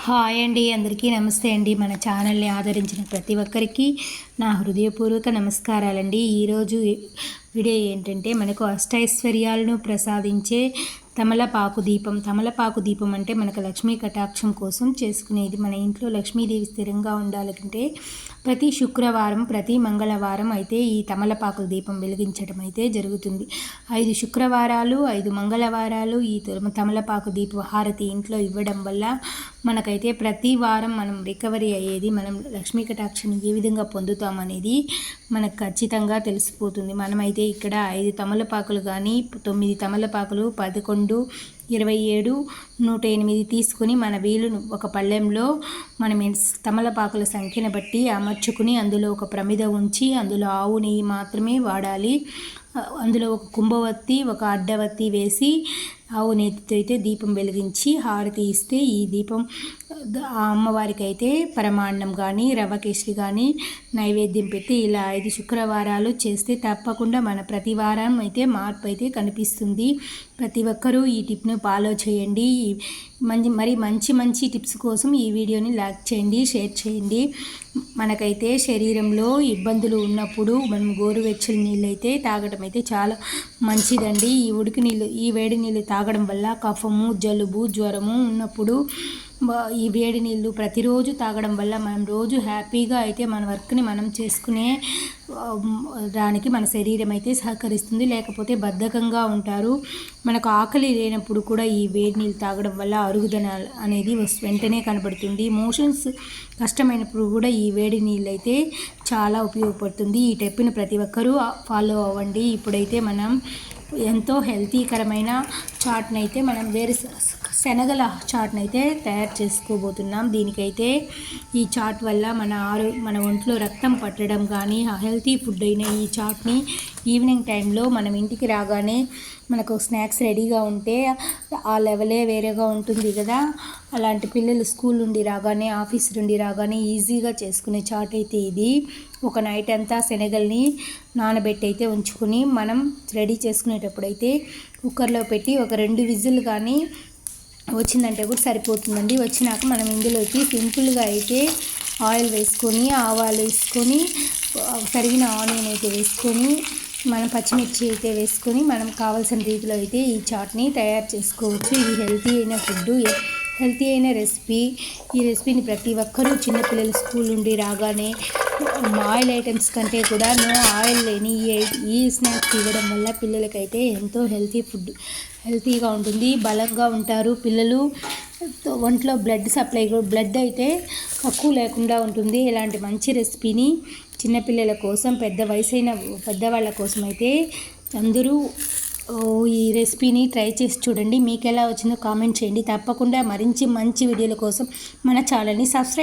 Hi అండి, అందరికీ నమస్తే అండి. మన ఛానల్ని ఆదరించిన ప్రతి ఒక్కరికి నా హృదయపూర్వక నమస్కారాలండి. ఈరోజు వీడియో ఏంటంటే, మనకు అష్టైశ్వర్యాలను ప్రసాదించే తమలపాకు దీపం అంటే మనకు లక్ష్మీ కటాక్షం కోసం చేసుకునేది. మన ఇంట్లో లక్ష్మీదేవి స్థిరంగా ఉండాలంటే ప్రతి శుక్రవారం, ప్రతి మంగళవారం అయితే ఈ తమలపాకు దీపం వెలిగించడం అయితే జరుగుతుంది. 5 శుక్రవారాలు, 5 మంగళవారాలు ఈ తమలపాకు దీప హారతి ఇంట్లో ఇవ్వడం వల్ల మనకైతే ప్రతి వారం మనం రికవరీ అయ్యేది, మనం లక్ష్మీ కటాక్షాన్ని ఏ విధంగా పొందుతామనేది మనకు ఖచ్చితంగా తెలిసిపోతుంది. మనమైతే ఇక్కడ 5 తమలపాకులు కానీ 9 తమలపాకులు, 11, 27, 108 తీసుకుని మన వీలును ఒక పళ్ళెంలో మనం తమలపాకుల సంఖ్యను బట్టి అమర్చుకుని అందులో ఒక ప్రమిద ఉంచి అందులో ఆవు నెయ్యి మాత్రమే వాడాలి. అందులో ఒక కుంభవత్తి, ఒక అడ్డవత్తి వేసి ఆవు నెయ్యితో అయితే దీపం వెలిగించి హారతి ఇస్తే ఈ దీపం ఆ అమ్మవారికి అయితే పరమాన్నం కానీ రవ్వ కేసరి కానీ నైవేద్యం పెట్టి ఇలా 5 శుక్రవారాలు చేస్తే తప్పకుండా మన ప్రతి వారం అయితే మార్పు అయితే కనిపిస్తుంది. ప్రతి ఒక్కరూ ఈ టిప్ను ఫాలో చేయండి. మంచి టిప్స్ కోసం ఈ వీడియోని లైక్ చేయండి, షేర్ చేయండి. మనకైతే శరీరంలో ఇబ్బందులు ఉన్నప్పుడు మనం గోరువెచ్చని నీళ్ళు అయితే తాగడం అయితే చాలా మంచిదండి. ఈ వేడి నీళ్ళు తాగడం వల్ల కఫము, జలుబు, జ్వరము ఉన్నప్పుడు ఈ వేడి నీళ్ళు ప్రతిరోజు తాగడం వల్ల మనం రోజు హ్యాపీగా అయితే మన వర్క్ని మనం చేసుకునే దానికి మన శరీరం అయితే సహకరిస్తుంది. లేకపోతే బద్ధకంగా ఉంటారు. మనకు ఆకలి లేనప్పుడు కూడా ఈ వేడి నీళ్ళు తాగడం వల్ల అరుగుదల అనేది వెంటనే కనబడుతుంది. మోషన్స్ కష్టమైనప్పుడు కూడా ఈ వేడి నీళ్ళు అయితే చాలా ఉపయోగపడుతుంది. ఈ టిప్ని ప్రతి ఒక్కరూ ఫాలో అవ్వండి. ఇప్పుడైతే మనం ఎంతో హెల్తీకరమైన చాట్ని అయితే మనం శనగల చాట్ని అయితే తయారు చేసుకోబోతున్నాం. దీనికైతే ఈ చాట్ వల్ల మన ఒంట్లో రక్తం పట్టడం కానీ హెల్తీ ఫుడ్ అయిన ఈ చాట్ని ఈవినింగ్ టైంలో మనం ఇంటికి రాగానే మనకు స్నాక్స్ రెడీగా ఉంటే ఆ లెవెలే వేరేగా ఉంటుంది కదా. అలాంటి పిల్లలు స్కూల్ నుండి రాగానే, ఆఫీస్ నుండి రాగానే ఈజీగా చేసుకునే చాట్ అయితే ఇది. ఒక నైట్ అంతా శనగల్ని నానబెట్టి అయితే ఉంచుకొని మనం రెడీ చేసుకునేటప్పుడు అయితే కుక్కర్లో పెట్టి ఒక 2 విజిల్ కానీ వచ్చిందంటే కూడా సరిపోతుందండి. వచ్చినాక మనం ఇందులోకి సింపుల్గా అయితే ఆయిల్ వేసుకొని, ఆవాలు వేసుకొని, తరిగిన ఆనియన్ అయితే వేసుకొని, మనం పచ్చిమిర్చి అయితే వేసుకొని మనం కావాల్సిన రీతిలో అయితే ఈ చాట్ని తయారు చేసుకోవచ్చు. ఇది హెల్తీ అయిన ఫుడ్, హెల్తీ అయిన రెసిపీ. ఈ రెసిపీని ప్రతి ఒక్కరూ చిన్నపిల్లలు స్కూల్ నుండి రాగానే ఆయిల్ ఐటమ్స్ కంటే కూడా నో ఆయిల్ లేని ఈ స్నాక్స్ ఇవ్వడం వల్ల పిల్లలకైతే ఎంతో హెల్తీగా ఉంటుంది, బలంగా ఉంటారు పిల్లలు. ఒంట్లో బ్లడ్ అయితే తక్కువ లేకుండా ఉంటుంది. ఇలాంటి మంచి రెసిపీని చిన్నపిల్లల కోసం, పెద్దవాళ్ళ కోసం అయితే అందరూ ఈ రెసిపీని ట్రై చేసి చూడండి. మీకు ఎలా వచ్చిందో కామెంట్ చేయండి. తప్పకుండా మంచి వీడియోల కోసం మన ఛానల్ని సబ్స్క్రైబ్